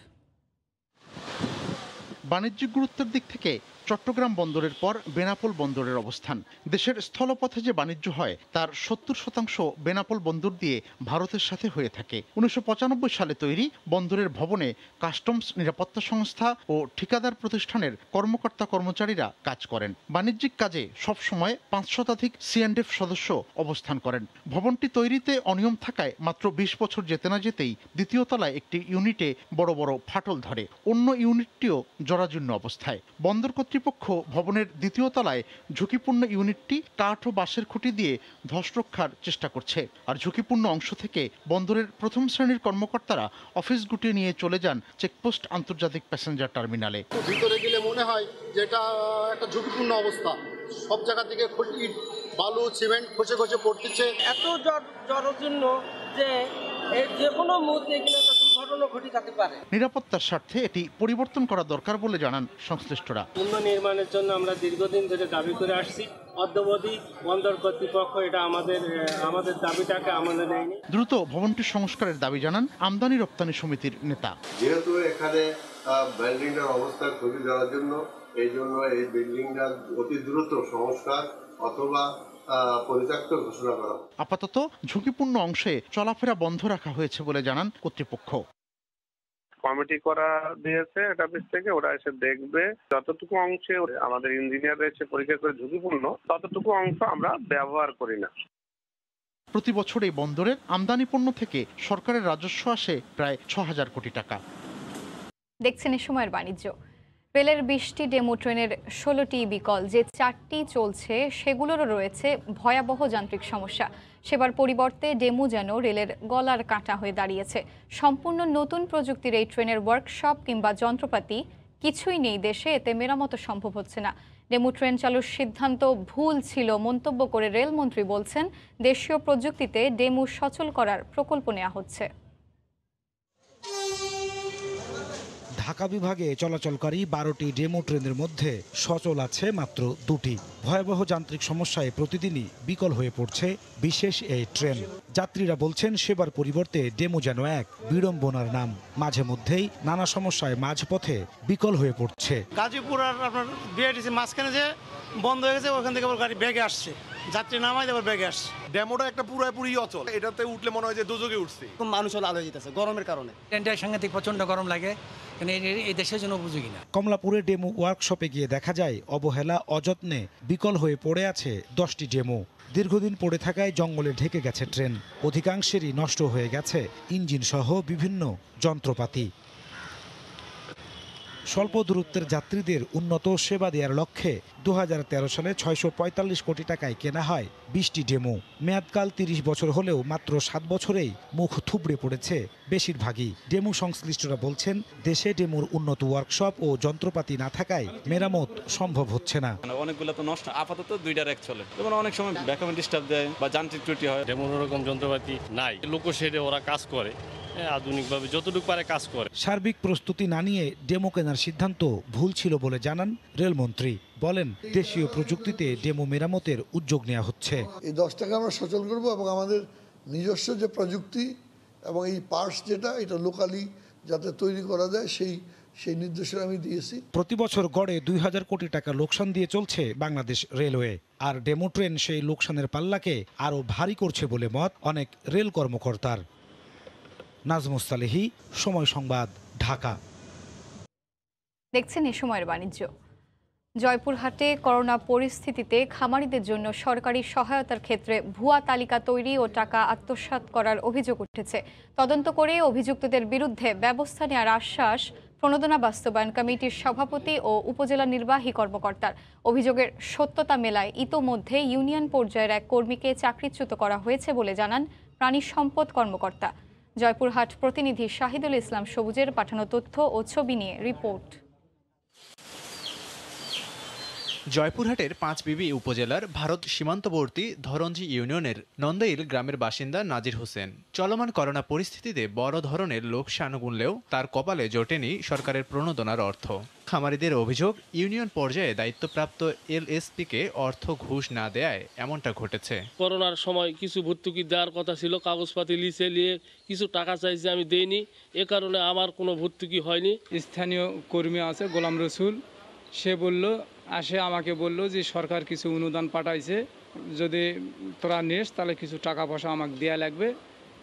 বাণিজ্যিক গুরুত্বের দিক থেকে চট্টগ্রাম বন্দরের পর বেনাপোল বন্দরের অবস্থান। দেশের স্থলপথে যে বাণিজ্য হয় তার 70% বেনাপোল বন্দর দিয়ে ভারতের সাথে হয়ে থাকে। 1995 সালে তৈরি বন্দরের ভবনে কাস্টমস নিরাপত্তা সংস্থা ও ঠিকাদার প্রতিষ্ঠানের কর্মকর্তা কর্মচারীরা কাজ করেন। বাণিজ্যিক কাজে সবসময় 5 শতাধিক C&F সদস্য অবস্থান করেন। ভবনটি তৈরিতে অনিয়ম থাকায় মাত্র 20 বছর যেতে না যেতেই দ্বিতীয় তলায় একটি ইউনিটে বড় বড় ফাটল ধরে, অন্য ইউনিটটিও জরাজীর্ণ অবস্থায়। বন্দর কর্তৃপক্ষ ভবনের দ্বিতীয় তলায় ঝুঁকিপূর্ণ ইউনিটটি কাঠ ও বাঁশের খুঁটি দিয়ে ধস রক্ষার চেষ্টা করছে, আর ঝুঁকিপূর্ণ অংশ থেকে বন্দরের প্রথম শ্রেণীর কর্মকর্তারা অফিস গুটিয়ে নিয়ে চলে যান চেকপোস্ট আন্তর্জাতিক প্যাসেঞ্জার টার্মিনালে। ভিতরে গেলে মনে হয় যে এটা একটা ঝুঁকিপূর্ণ অবস্থা, সব জায়গা থেকে খুঁটি বালু সিমেন্ট খসে খসে পড়তেছে। এত জরাজীর্ণ যে যে কোনো মুহূর্তে এখানে দুর্ঘটনা ঘটে যেতে পারে। নিরাপত্তার স্বার্থে এটি পরিবর্তন করা দরকার বলে জানান সংশ্লিষ্টরা। পুনর্নির্মাণের জন্য আমরা দীর্ঘদিন ধরে দাবি করে আসছি, অদ্যাবধি বন্দর কর্তৃপক্ষ এটা আমাদের দাবিটাকে আমলে নেয়নি। দ্রুত ভবনটি সংস্কারের দাবি জানান আমদানি রপ্তানি সমিতির নেতা। যেহেতু এখানে বিল্ডিংটার অবস্থা খুবই যাওয়ার জন্য এই বিল্ডিংটা অতি দ্রুত সংস্কার অথবা পরিত্যক্ত ঘোষণা করা। আপাতত ঝুঁকিপূর্ণ অংশে চলাফেরা বন্ধ রাখা হয়েছে বলে জানান কর্তৃপক্ষ। কমিটি করা দিয়েছে এটা অফিস থেকে, ওরা এসে দেখবে। যতটুকু অংশে আমাদের ইঞ্জিনিয়ার এসে পরীক্ষা করে ঝুঁকিপূর্ণ, ততটুকু অংশ আমরা ব্যবহার করি না। প্রতি বছর এই বন্দরের আমদানি পণ্য থেকে সরকারের রাজস্ব আসে প্রায় ৬,০০০ কোটি টাকা। দেখছেন এ সময়ের বাণিজ্য। রেলের 20টি ডেমো ট্রেনের 16টি বিকল, যে 4টি চলছে সেগুলোরও রয়েছে ভয়াবহ যান্ত্রিক সমস্যা। সেবার পরিবর্তে ডেমো যেন রেলের গলার কাঁটা হয়ে দাঁড়িয়েছে। সম্পূর্ণ নতুন প্রযুক্তির এই ট্রেনের ওয়ার্কশপ কিংবা যন্ত্রপাতি কিছুই নেই দেশে, এতে মেরামত সম্ভব হচ্ছে না। ডেমো ট্রেন চালুর সিদ্ধান্ত ভুল ছিল মন্তব্য করে রেলমন্ত্রী বলছেন, দেশীয় প্রযুক্তিতে ডেমো সচল করার প্রকল্প নেওয়া হচ্ছে। ঢাকা বিভাগে চলাচলকারী 12টি ডেমো ট্রেনের মধ্যে সচল আছে মাত্র 2টি। ভয়াবহ যান্ত্রিক সমস্যায় প্রতিদিনই বিকল হয়ে পড়ছে বিশেষ এই ট্রেন। যাত্রীরা বলছেন, সেবার পরিবর্তে ডেমো যেন এক বিড়ম্বনার নাম। মাঝে মধ্যেই নানা সমস্যায় মাঝপথে বিকল হয়ে পড়ছে। গাজীপুর আর আপনার বিআরটিসি মাঝখানে যে বন্ধ হয়ে গেছে, ওখান থেকে আবার গাড়ি ব্যাগে আসছে, যাত্রী নামাই আবার ব্যাগে আসছে। ডেমোটা একটা পুরোপুরি অচল, এটাতে উঠলে মনে হয় যে দুযোগে উঠছে। মানুষ হলো আলো যেতেছে গরমের কারণে। ট্রেনটার সাংঘাতিক প্রচন্ড গরম লাগে, এই দেশের জন্য উপযোগী না। কমলাপুরে ডেমো ওয়ার্কশপে গিয়ে দেখা যায় অবহেলা অযত্নে বিকল হয়ে পড়ে আছে 10টি ডেমো। দীর্ঘদিন পড়ে থাকায় জঙ্গলে ঢেকে গেছে ট্রেন। অধিকাংশেরই নষ্ট হয়ে গেছে ইঞ্জিন সহ বিভিন্ন যন্ত্রপাতি। স্বল্প দূরত্বের যাত্রীদের উন্নত সেবা দেওয়ার লক্ষ্যে 2013 সালে 645 কোটি টাকায় কেনা হয় 20টি ডেমো। মেয়াদকাল 30 বছর হলেও মাত্র 7 বছরেই মুখ থুবড়ে পড়েছে বেশিরভাগই। ডেমো সংশ্লিষ্টরা বলছেন, দেশে ডেমোর উন্নত ওয়ার্কশপ ও যন্ত্রপাতি না থাকায় মেরামত সম্ভব হচ্ছে না। অনেকগুলো তো নষ্ট, আপাতত 2টার এক চলে, যেমন অনেক সময় ভ্যাকুয়াম ডিস্টার্ব দেয় বা যান্ত্রিক ত্রুটি হয়। ডেমোর ওরকম যন্ত্রপাতি নাই, লোকোশেডে ওরা কাজ করে, আধুনিকভাবে যতটুকু পারে কাজ করে। সার্বিক প্রস্তুতি না নিয়ে ডেমো কেনার সিদ্ধান্ত ভুল ছিল বলে জানান রেলমন্ত্রী। বলেন, দেশীয় প্রযুক্তিতে ডেমো মেরামতের উদ্যোগ নেওয়া হচ্ছে। এই 10টাকে আমরা সচল করব এবং আমাদের নিজস্ব যে প্রযুক্তি এবং এই পার্টস যেটা এটা লোকালি যাতে তৈরি করা যায় সেই নির্দেশনা আমি দিয়েছি। প্রতি বছর গড়ে 2000 কোটি টাকা লোকসান দিয়ে চলছে বাংলাদেশ রেলওয়ে। আর ডেমো ট্রেন সেই লোকসানের পাল্লাকে আরও ভারী করছে বলে মত অনেক রেল কর্মকর্তার। নাজমুস সালেহী, সময় সংবাদ, ঢাকা। দেখছেন এ সময়ের বাণিজ্য। জয়পুরহাটে করোনা পরিস্থিতিতে খামারিদের জন্য সরকারি সহায়তার ক্ষেত্রে ভুয়া তালিকা তৈরি ও টাকা আত্মসাৎ করার অভিযোগ উঠেছে। তদন্ত করে অভিযুক্তদের বিরুদ্ধে ব্যবস্থা নেওয়ার আশ্বাস প্রণোদনা বাস্তবায়ন কমিটির সভাপতি ও উপজেলা নির্বাহী কর্মকর্তার। অভিযোগের সত্যতা মেলায় ইতোমধ্যে ইউনিয়ন পর্যায়ের এক কর্মীকে চাকরিচ্যুত করা হয়েছে বলে জানান প্রাণী সম্পদ কর্মকর্তা। জয়পুরহাট প্রতিনিধি শাহিদুল ইসলাম সবুজের পাঠানো তথ্য ও ছবি নিয়ে রিপোর্ট। জয়পুরহাটের পাঁচবিবি উপজেলার ভারত সীমান্তবর্তী ধরঞ্জি ইউনিয়নের নন্দাইল গ্রামের বাসিন্দা নাজির হোসেন চলমান করোনা পরিস্থিতিতে বড় ধরনের লোকসান গুনলেও তার কপালে জোটেনি সরকারের প্রণোদনার অর্থ। খামারিদের অভিযোগ, ইউনিয়ন পর্যায়ে দায়িত্বপ্রাপ্ত এলএসপিকে অর্থ ঘুষ না দেয়ায় এমনটা ঘটেছে। করোনার সময় কিছু ভর্তুকি দেওয়ার কথা ছিল, কাগজপাতি লিখে নিয়ে কিছু টাকা চাইছে, আমি দেইনি, এ কারণে আমার কোনো ভর্তুকি হয়নি। স্থানীয় কর্মী আছে গোলাম রসুল, সে আমাকে বলল যে সরকার কিছু অনুদান পাঠাইছে, যদি তোরা নিস তাহলে কিছু টাকা পয়সা আমাকে দেওয়া লাগবে,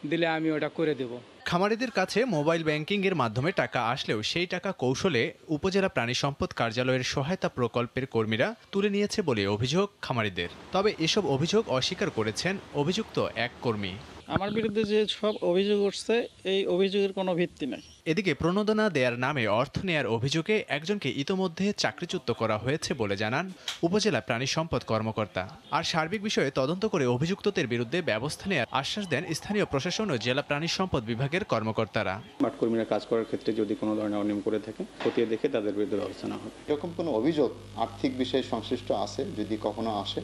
দিলে আমি ওটা করে দেব। খামারিদের কাছে মোবাইল ব্যাংকিং এর মাধ্যমে টাকা আসলেও সেই টাকা কৌশলে উপজেলা প্রাণী সম্পদ কার্যালয়ের সহায়তা প্রকল্পের কর্মীরা তুলে নিয়েছে বলে অভিযোগ খামারিদের। তবে এসব অভিযোগ অস্বীকার করেছেন অভিযুক্ত এক কর্মী। আমার বিরুদ্ধে যে সব অভিযোগ উঠছে এই অভিযোগের কোনো ভিত্তি নেই। এদিকে প্রণোদনা দেয়ার নামে অর্থ নেয়ার অভিযোগে একজনকে ইতোমধ্যে চাকরিচ্যুত করা হয়েছে বলে জানান উপজেলা প্রাণী সম্পদ কর্মকর্তা। আর সার্বিক বিষয়ে তদন্ত করে অভিযুক্তদের বিরুদ্ধে ব্যবস্থা নেওয়ার আশ্বাস দেন স্থানীয় প্রশাসন ও জেলা প্রাণী সম্পদ বিভাগের কর্মকর্তারা। মাঠ কর্মীরা কাজ করার ক্ষেত্রে যদি কোনো ধরনের অনিয়ম করে থাকে খতিয়ে দেখে তাদের বিরুদ্ধে ব্যবস্থা নেওয়া হবে। এরকম কোনো অভিযোগ আর্থিক বিষয়ে সংশ্লিষ্ট আছে যদি কখনো আসে,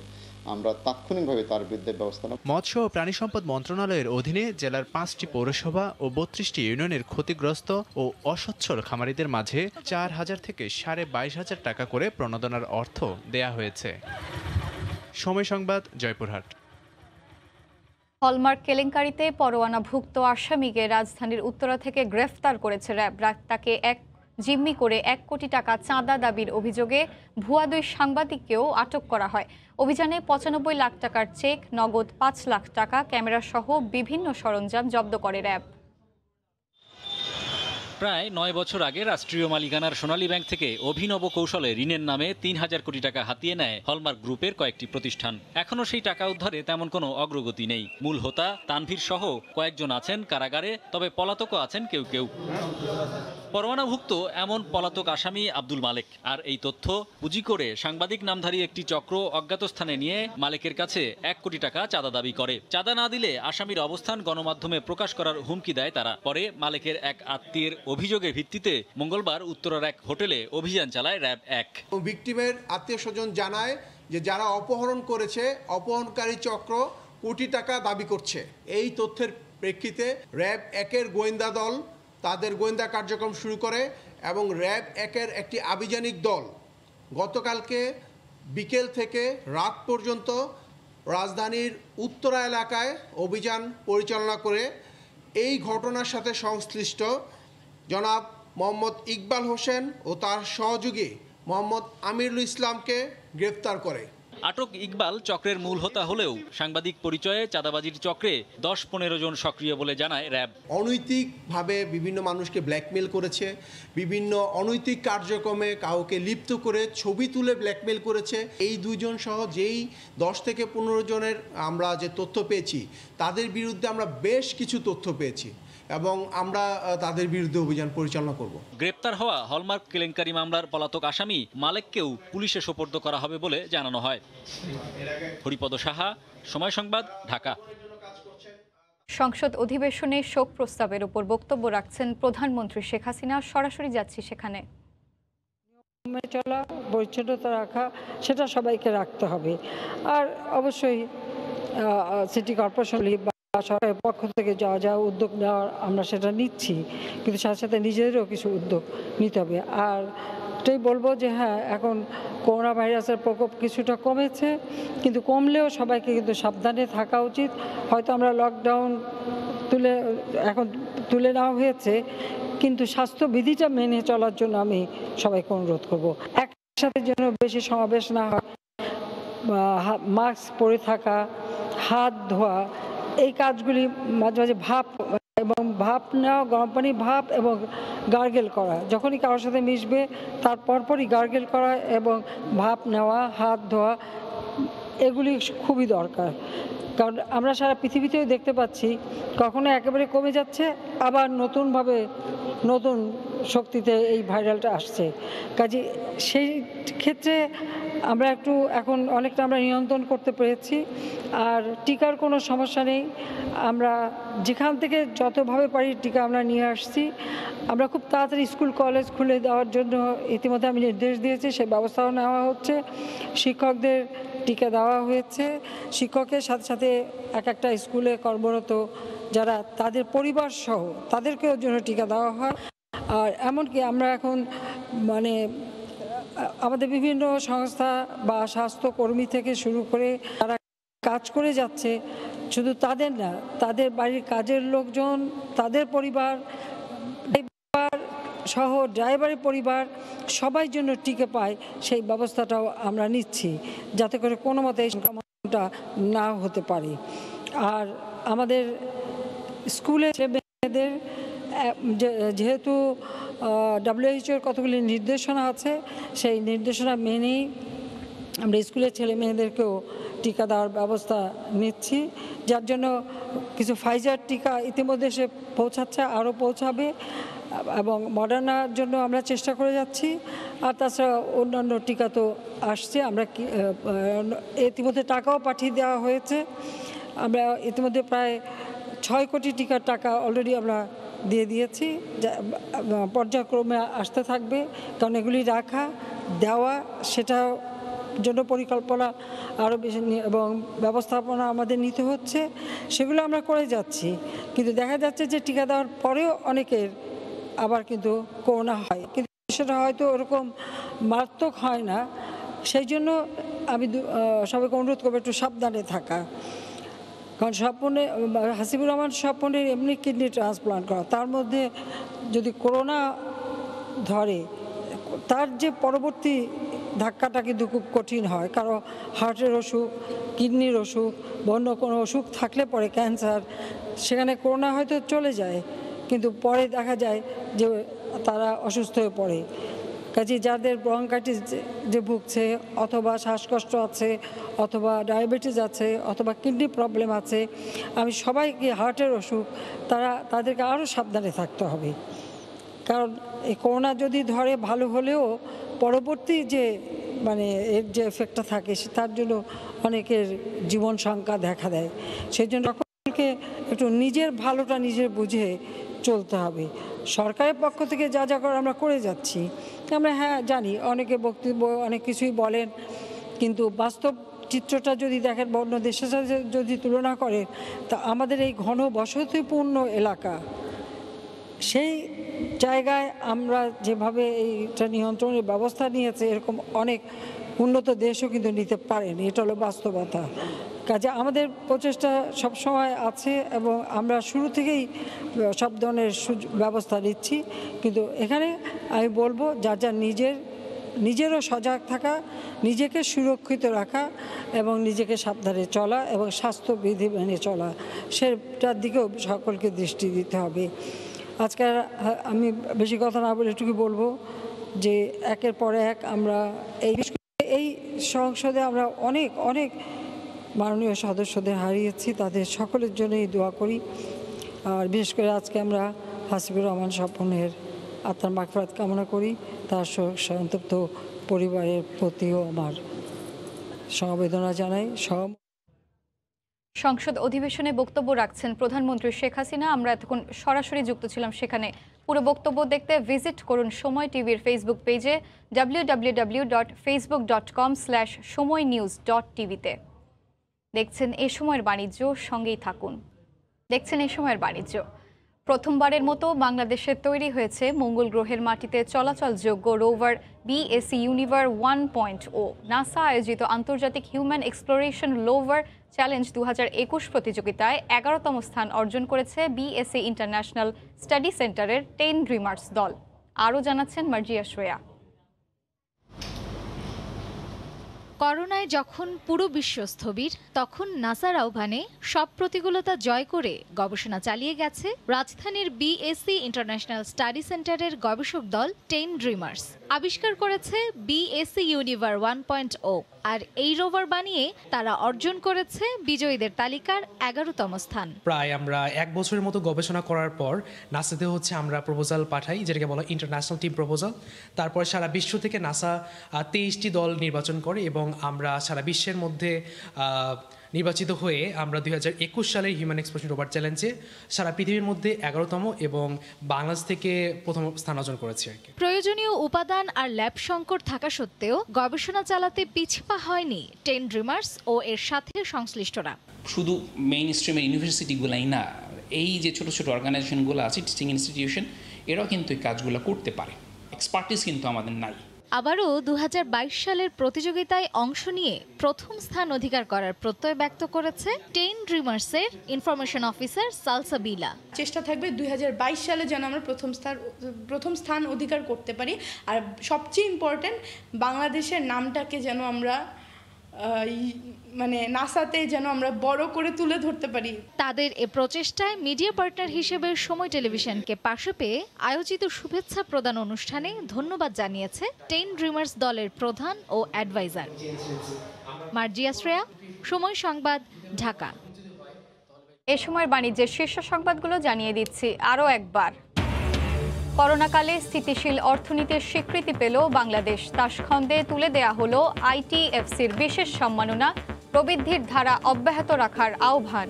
আমরা তাৎক্ষণিকভাবে তার বিরুদ্ধে ব্যবস্থা নেব। মৎস্য ও প্রাণী সম্পদ মন্ত্রণালয়ের অধীনে জেলার 5টি পৌরসভা ও 32টি ইউনিয়নের ক্ষতিগ্রস্ত ও অসচ্ছল খামারিদের মাঝে 4000 থেকে 22,500 টাকা করে প্রণোদনার অর্থ দেয়া হয়েছে। সময় সংবাদ, জয়পুরহাট। হলমার্ক কেলেঙ্কারিতে পরোয়ানাভুক্ত আসামিকে রাজধানীর উত্তরা থেকে গ্রেফতার করেছে র্যাব। তাকে জিম্মি করে 1 কোটি টাকা চাঁদা দাবির অভিযোগে ভুয়া 2 সাংবাদিককেও আটক করা হয়। অভিযানে 95 লাখ টাকার চেক, নগদ 5 লাখ টাকা, ক্যামেরা সহ বিভিন্ন সরঞ্জাম জব্দ করে র্যাব। প্রায় 9 বছর আগে রাষ্ট্রীয় মালিকানার সোনালী ব্যাংক থেকে অভিনব কৌশলে ঋণের নামে 3,000 কোটি টাকা হাতিয়ে নেয় হলমার্ক গ্রুপের কয়েকটি প্রতিষ্ঠান। এখনও সেই টাকা উদ্ধারে তেমন কোনো অগ্রগতি নেই। মূল হোতা তানভীর সহ কয়েকজন আছেন কারাগারে, তবে পলাতকও আছেন কেউ কেউ। পরোয়ানাভুক্ত এমন পলাতক আসামি আব্দুল মালেক। আর এই তথ্য পুঁজি করে সাংবাদিক নামধারী একটি চক্র অজ্ঞাত স্থানে নিয়ে মালেকের কাছে 1 কোটি টাকা চাঁদা দাবি করে। চাঁদা না দিলে আসামির অবস্থান গণমাধ্যমে প্রকাশ করার হুমকি দেয় তারা। পরে মালেকের এক আত্মীয়ের অভিযোগের ভিত্তিতে মঙ্গলবার উত্তরার এক হোটেলে অভিযান চালায় র্যাব 1। ভিকটিমের আত্মীয় স্বজন জানায় যে যারা অপহরণ করেছে, অপহরণকারী চক্র কোটি টাকা দাবি করছে। এই তথ্যের প্রেক্ষিতে র্যাব 1-এর গোয়েন্দা দল তাদের গোয়েন্দা কার্যক্রম শুরু করে এবং র্যাব 1-এর একটি আভিযানিক দল গতকালকে বিকেল থেকে রাত পর্যন্ত রাজধানীর উত্তরা এলাকায় অভিযান পরিচালনা করে এই ঘটনার সাথে সংশ্লিষ্ট জনাব মোহাম্মদ ইকবাল হোসেন ও তার সহযোগী মোহাম্মদ আমিরুল ইসলামকে গ্রেফতার করে। আটক ইকবাল চক্রের মূল হোতা হলেও সাংবাদিক পরিচয়ে চাঁদাবাজির চক্রে 10-15 জন সক্রিয় বলে জানায় র্যাব। অনৈতিকভাবে বিভিন্ন মানুষকে ব্ল্যাকমেল করেছে, বিভিন্ন অনৈতিক কার্যক্রমে কাউকে লিপ্ত করে ছবি তুলে ব্ল্যাকমেল করেছে। এই 2 জন সহ যেই 10 থেকে 15 জনের আমরা যে তথ্য পেয়েছি, তাদের বিরুদ্ধে আমরা বেশ কিছু তথ্য পেয়েছি এবং আমরা তাদের বিরুদ্ধে অভিযান পরিচালনা করব। গ্রেপ্তার হওয়া হলমার্ক কেলেঙ্কারি মামলার পলাতক আসামি মালেককেও পুলিশে সোপর্দ করা হবে বলে জানানো হয়। হরিপদ সাহা, সময় সংবাদ, ঢাকা। সংসদ অধিবেশনে শোক প্রস্তাবের উপর বক্তব্য রাখছেন প্রধানমন্ত্রী শেখ হাসিনা। সরাসরি যাচ্ছি সেখানে। চলা, পরিচ্ছন্নতা রাখা, সেটা সবাইকে রাখতে হবে। আর অবশ্যই সিটি কর্পোরেশন সরকারের পক্ষ থেকে যা যা উদ্যোগ নেওয়ার আমরা সেটা নিচ্ছি, কিন্তু সাথে সাথে নিজেদেরও কিছু উদ্যোগ নিতে হবে। আর এটাই বলবো যে হ্যাঁ, এখন করোনা ভাইরাসের প্রকোপ কিছুটা কমেছে, কিন্তু কমলেও সবাইকে কিন্তু সাবধানে থাকা উচিত। হয়তো আমরা লকডাউন এখন তুলে নেওয়া হয়েছে, কিন্তু স্বাস্থ্যবিধিটা মেনে চলার জন্য আমি সবাইকে অনুরোধ করব। একসাথে যেন বেশি সমাবেশ না হয়, মাস্ক পরে থাকা, হাত ধোয়া, এই কাজগুলি মাঝে মাঝে ভাপ নেওয়া, গরম পানি ভাপ এবং গার্গেল করা, যখনই কারোর সাথে মিশবে তার পরপরই গার্গেল করা এবং ভাপ নেওয়া, হাত ধোয়া, এগুলি খুবই দরকার। কারণ আমরা সারা পৃথিবীতেও দেখতে পাচ্ছি কখনো একেবারে কমে যাচ্ছে, আবার নতুন শক্তিতে এই ভাইরালটা আসছে। কাজে সেই ক্ষেত্রে আমরা এখন অনেকটা আমরা নিয়ন্ত্রণ করতে পেরেছি। আর টিকার কোনো সমস্যা নেই, আমরা যেখান থেকে যতভাবে পারি টিকা আমরা নিয়ে আসছি। আমরা খুব তাড়াতাড়ি স্কুল কলেজ খুলে দেওয়ার জন্য ইতিমধ্যে আমি নির্দেশ দিয়েছি, সেই ব্যবস্থাও নেওয়া হচ্ছে। শিক্ষকদের টিকা দেওয়া হয়েছে, শিক্ষকের সাথে সাথে একটা স্কুলে কর্মরত যারা তাদের পরিবার সহ তাদেরকেও জন্য টিকা দেওয়া হয়। আর এমনকি আমরা এখন আমাদের বিভিন্ন সংস্থা বা স্বাস্থ্যকর্মী থেকে শুরু করে তারা কাজ করে যাচ্ছে, শুধু তাদের না, তাদের বাড়ির কাজের লোকজন, তাদের পরিবার সহ ড্রাইভারের পরিবার সবাই জন্য টিকা পায়, সেই ব্যবস্থাটাও আমরা নিচ্ছি, যাতে করে কোনো মতে এই সংক্রমণটা না হতে পারে। আর আমাদের স্কুলে মেয়েদের যেহেতু WHO এর কতগুলি নির্দেশনা আছে, সেই নির্দেশনা মেনেই আমরা স্কুলের ছেলে মেয়েদেরকেও টিকা দেওয়ার ব্যবস্থা নিচ্ছি, যার জন্য কিছু ফাইজার টিকা ইতিমধ্যে সে পৌঁছাচ্ছে, আরও পৌঁছাবে, এবং মডার্নার জন্য আমরা চেষ্টা করে যাচ্ছি। আর তাছাড়া অন্যান্য টিকা তো আসছে, আমরা ইতিমধ্যে টাকাও পাঠিয়ে দেওয়া হয়েছে। আমরা ইতিমধ্যে প্রায় 6 কোটি টিকার টাকা অলরেডি আমরা দিয়ে দিয়েছি, পর্যায়ক্রমে আসতে থাকবে। কারণ এগুলি রাখা দেওয়া সেটার জন্য পরিকল্পনা আরও বেশি এবং ব্যবস্থাপনা আমাদের নিতে হচ্ছে, সেগুলো আমরা করে যাচ্ছি। কিন্তু দেখা যাচ্ছে যে টিকা দেওয়ার পরেও অনেকের আবার কিন্তু করোনা হয়, কিন্তু সেটা হয়তো ওরকম মারাত্মক হয় না। সেই জন্য আমি সবাইকে অনুরোধ করবো একটু সাবধানে থাকা। কারণ হাসিবুর রহমান স্বপনের এমনি কিডনি ট্রান্সপ্লান্ট করা, তার মধ্যে যদি করোনা ধরে তার যে পরবর্তী ধাক্কাটা কিন্তু খুব কঠিন হয়। কারো হার্টের অসুখ, কিডনির অসুখ, অন্য কোনো অসুখ থাকলে পরে ক্যান্সার, সেখানে করোনা হয়তো চলে যায়, কিন্তু পরে দেখা যায় যে তারা অসুস্থ হয়ে পড়ে। কাজে যাদের ব্রঙ্কাইটিস যে ভুগছে, অথবা শ্বাসকষ্ট আছে, অথবা ডায়াবেটিস আছে, অথবা কিডনি প্রবলেম আছে, আমি সবাইকে হার্টের অসুখ, তাদেরকে আরও সাবধানে থাকতে হবে। কারণ এই করোনা যদি ধরে ভালো হলেও পরবর্তী যে এর যে এফেক্টটা থাকে তার জন্য অনেকের জীবন সংখ্যা দেখা দেয়। সেই জন্য সকলকে একটু নিজের ভালোটা নিজের বুঝে চলতে হবে। সরকারের পক্ষ থেকে যা যা করে আমরা করে যাচ্ছি, আমরা জানি অনেকে বক্তব্য অনেক কিছুই বলেন, কিন্তু বাস্তব চিত্রটা যদি দেখেন অন্য দেশের সাথে যদি তুলনা করে, তা আমাদের এই ঘন বসতিপূর্ণ এলাকা, সেই জায়গায় আমরা যেভাবে এইটা নিয়ন্ত্রণের ব্যবস্থা নিয়েছে, এরকম অনেক উন্নত দেশও কিন্তু নিতে পারেনি। এটা হলো বাস্তবতা। কাজে আমাদের প্রচেষ্টা সবসময় আছে এবং আমরা শুরু থেকেই সব ধরনের ব্যবস্থা নিচ্ছি। কিন্তু এখানে আমি বলবো যা নিজেরও সজাগ থাকা, নিজেকে সুরক্ষিত রাখা এবং নিজেকে সাবধানে চলা এবং স্বাস্থ্যবিধি মেনে চলা, সেটার দিকেও সকলকে দৃষ্টি দিতে হবে। আজকে আমি বেশি কথা না বলে এটুকু বলবো যে একের পর এক আমরা এই সংসদে আমরা অনেক মাননীয় সদস্যদের হারিয়েছি, তাদের সকলের জন্যই দোয়া করি। আর বিশেষ করে আজকে আমরা হাসিবুর রহমান স্বপনের আত্মার মাগফিরাত কামনা করি। তার সন্তপ্ত পরিবারের প্রতিও আমার সমবেদনা জানাই। সংসদ অধিবেশনে বক্তব্য রাখছেন প্রধানমন্ত্রী শেখ হাসিনা। আমরা এতক্ষণ সরাসরি যুক্ত ছিলাম সেখানে। পুরো বক্তব্য দেখতে ভিজিট করুন সময় টিভির ফেসবুক পেজে www.facebook.com/সময়news.tv-তে। দেখছেন এ সময়ের বাণিজ্য, সঙ্গেই থাকুন। দেখছেন এ সময়ের বাণিজ্য। প্রথমবারের মতো বাংলাদেশে তৈরি হয়েছে মঙ্গল গ্রহের মাটিতে চলাচলযোগ্য রোভার BSC ইউনিভার 1.0। নাসা আয়োজিত আন্তর্জাতিক হিউম্যান এক্সপ্লোরেশন রোভার চ্যালেঞ্জ 2021 প্রতিযোগিতায় 11তম স্থান অর্জন করেছে BSC ইন্টারন্যাশনাল স্টাডি সেন্টারের 10 ড্রিমার্স দল। আরও জানাচ্ছেন মার্জিয়া শ্রেয়া। করোনায় যখন পুরো বিশ্ব স্থবির, তখন নাসার আহ্বানে সব প্রতিকূলতা জয় করে গবেষণা চালিয়ে গেছে রাজধানীর BSC ইন্টারন্যাশনাল স্টাডি সেন্টারের গবেষক দল 10 ড্রিমার্স। আবিষ্কার করেছে BSC ইউনিভার 1.0, আর এই রোভার বানিয়ে তারা অর্জন করেছে বিজয়ীদের তালিকার 11তম স্থান। প্রায় আমরা 1 বছরের মতো গবেষণা করার পর নাসাতে আমরা প্রপোজাল পাঠাই, যেটাকে বলা ইন্টারন্যাশনাল টিম প্রপোজাল। তারপর সারা বিশ্ব থেকে নাসা 23টি দল নির্বাচন করে এবং আমরা সারা বিশ্বের মধ্যে নির্বাচিত হয়ে আমরা 2021 সালের হিউম্যান এক্সপ্লোরেশন রোভার চ্যালেঞ্জে সারা পৃথিবীর মধ্যে 11তম এবং বাংলাদেশ থেকে প্রথম স্থান অর্জন করেছি। প্রয়োজনীয় উপাদান আর ল্যাব সংকট থাকা সত্ত্বেও গবেষণা চালাতে পিছপা হয়নি 10 ড্রিমার্স ও এর সাথে সংশ্লিষ্টরা। শুধু মেইন স্ট্রিমের ইউনিভার্সিটিগুলাই না, এই যে ছোট ছোট অর্গানাইজেশনগুলো আছে, টিচিং ইনস্টিটিউশন, এরাও কিন্তু এই কাজগুলো করতে পারে। এক্সপার্টিস কিন্তু আমাদের নাই। আবারও 2022 সালের প্রতিযোগিতায় অংশ নিয়ে প্রথম স্থান অধিকার করার প্রত্যয় ব্যক্ত করেছে 10 ড্রিমার্সের ইনফরমেশন অফিসার সালসাবিলা। চেষ্টা থাকবে 2022 সালে যেন আমরা প্রথম স্থান অধিকার করতে পারি, আর সবচেয়ে ইম্পর্টেন্ট বাংলাদেশের নামটাকে যেন আমরা নাসাতে যেন আমরা বড় করে তুলে ধরতে পারি। তাদের এ প্রচেষ্টায় মিডিয়া পার্টনার হিসেবে সময় টেলিভিশনকে পাশে পেয়ে আয়োজিত শুভেচ্ছা প্রদান অনুষ্ঠানে ধন্যবাদ জানিয়েছে 10 ড্রিমার্স দলের প্রধান ও অ্যাডভাইজার। মার্জিয়া শ্রেয়া, সময় সংবাদ, ঢাকা। এ সময়ের বাণিজ্যের শীর্ষ সংবাদগুলো জানিয়ে দিচ্ছি আরও একবার। করোনাকালে স্থিতিশীল অর্থনীতির স্বীকৃতি পেল বাংলাদেশ। তাসখন্দে তুলে দেয়া হলো ITFCর বিশেষ সম্মাননা। প্রবৃদ্ধির ধারা অব্যাহত রাখার আহ্বান।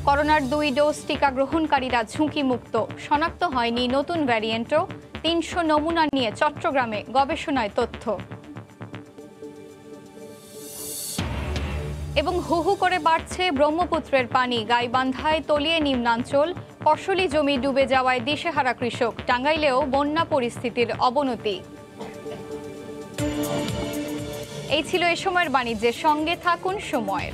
করোনার 2 ডোজ টিকা গ্রহণকারীরা ঝুঁকিমুক্ত। শনাক্ত হয়নি নতুন ভ্যারিয়েন্টও। 300 নমুনা নিয়ে চট্টগ্রামে গবেষণায় তথ্য। এবং হু হু করে বাড়ছে ব্রহ্মপুত্রের পানি। গাইবান্ধায় তলিয়ে নিম্নাঞ্চল। ফসলি জমি ডুবে যাওয়ায় দিশেহারা কৃষক। টাঙ্গাইলেও বন্যা পরিস্থিতির অবনতি। এই ছিল এ সময়ের বাণিজ্যের সঙ্গে থাকুন সময়ের।